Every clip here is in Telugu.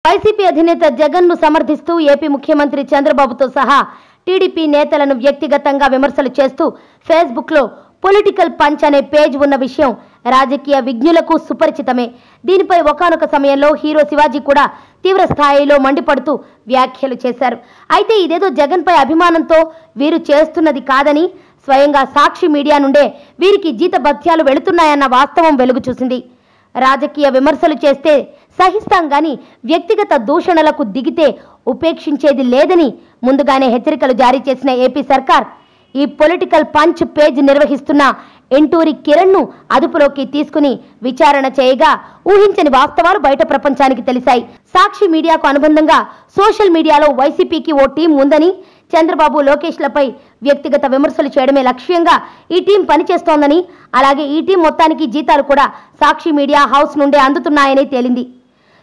వైసీపీ అధినేత జగన్ ను సమర్థిస్తూ ఏపీ ముఖ్యమంత్రి చంద్రబాబుతో సహా టీడీపీ నేతలను వ్యక్తిగతంగా విమర్శలు చేస్తూ ఫేస్బుక్ లో పొలిటికల్ పంచ్ అనే పేజ్ ఉన్న విషయం రాజకీయ విజ్ఞులకు సుపరిచితమే. దీనిపై ఒకానొక సమయంలో హీరో శివాజీ కూడా తీవ్ర స్థాయిలో మండిపడుతూ వ్యాఖ్యలు చేశారు. అయితే ఇదేదో జగన్ పై అభిమానంతో వీరు చేస్తున్నది కాదని, స్వయంగా సాక్షి మీడియా నుండే వీరికి జీతభత్యాలు వెళుతున్నాయన్న వాస్తవం వెలుగు చూసింది. రాజకీయ విమర్శలు చేస్తే సహిస్తాం గాని వ్యక్తిగత దూషణలకు దిగితే ఉపేక్షించేది లేదని ముందుగానే హెచ్చరికలు జారీ చేసిన ఏపీ సర్కార్ ఈ పొలిటికల్ పంచ్ పేజ్ నిర్వహిస్తున్న ఎంటూరి కిరణ్ ను అదుపులోకి తీసుకుని విచారణ చేయగా ఊహించని వాస్తవాలు బయట ప్రపంచానికి తెలిసాయి. సాక్షి మీడియాకు అనుబంధంగా సోషల్ మీడియాలో వైసీపీకి ఓ టీం ఉందని, చంద్రబాబు లోకేష్లపై వ్యక్తిగత విమర్శలు చేయడమే లక్ష్యంగా ఈ టీం పనిచేస్తోందని, అలాగే ఈ టీం మొత్తానికి జీతాలు కూడా సాక్షి మీడియా హౌస్ నుండే అందుతున్నాయని తేలింది.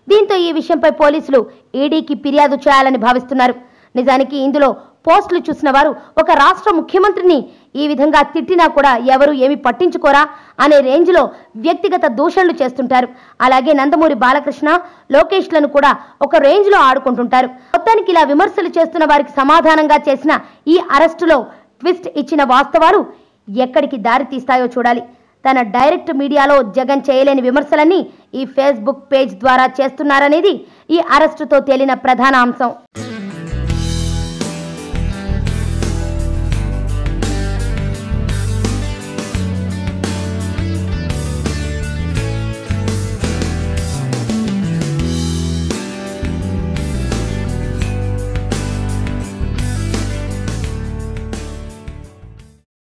దీంతో ఈ విషయంపై పోలీసులు ఈడీకి ఫిర్యాదు చేయాలని భావిస్తున్నారు. నిజానికి ఇందులో పోస్టులు చూసిన వారు ఒక రాష్ట్ర ముఖ్యమంత్రిని ఈ విధంగా తిట్టినా కూడా ఎవరు ఏమి పట్టించుకోరా అనే రేంజ్లో వ్యక్తిగత దూషణలు చేస్తుంటారు. అలాగే నందమూరి బాలకృష్ణ, లోకేష్లను కూడా ఒక రేంజ్లో ఆడుకుంటుంటారు. మొత్తానికి ఇలా విమర్శలు చేస్తున్న వారికి సమాధానంగా చేసిన ఈ అరెస్టులో ట్విస్ట్ ఇచ్చిన వాస్తవాలు ఎక్కడికి దారి తీస్తాయో చూడాలి. తన డైరెక్ట్ మీడియాలో జగన్ చేయలేని విమర్శలన్నీ ఈ ఫేస్బుక్ పేజ్ ద్వారా చేస్తున్నారనేది ఈ అరెస్టుతో తేలిన ప్రధాన అంశం.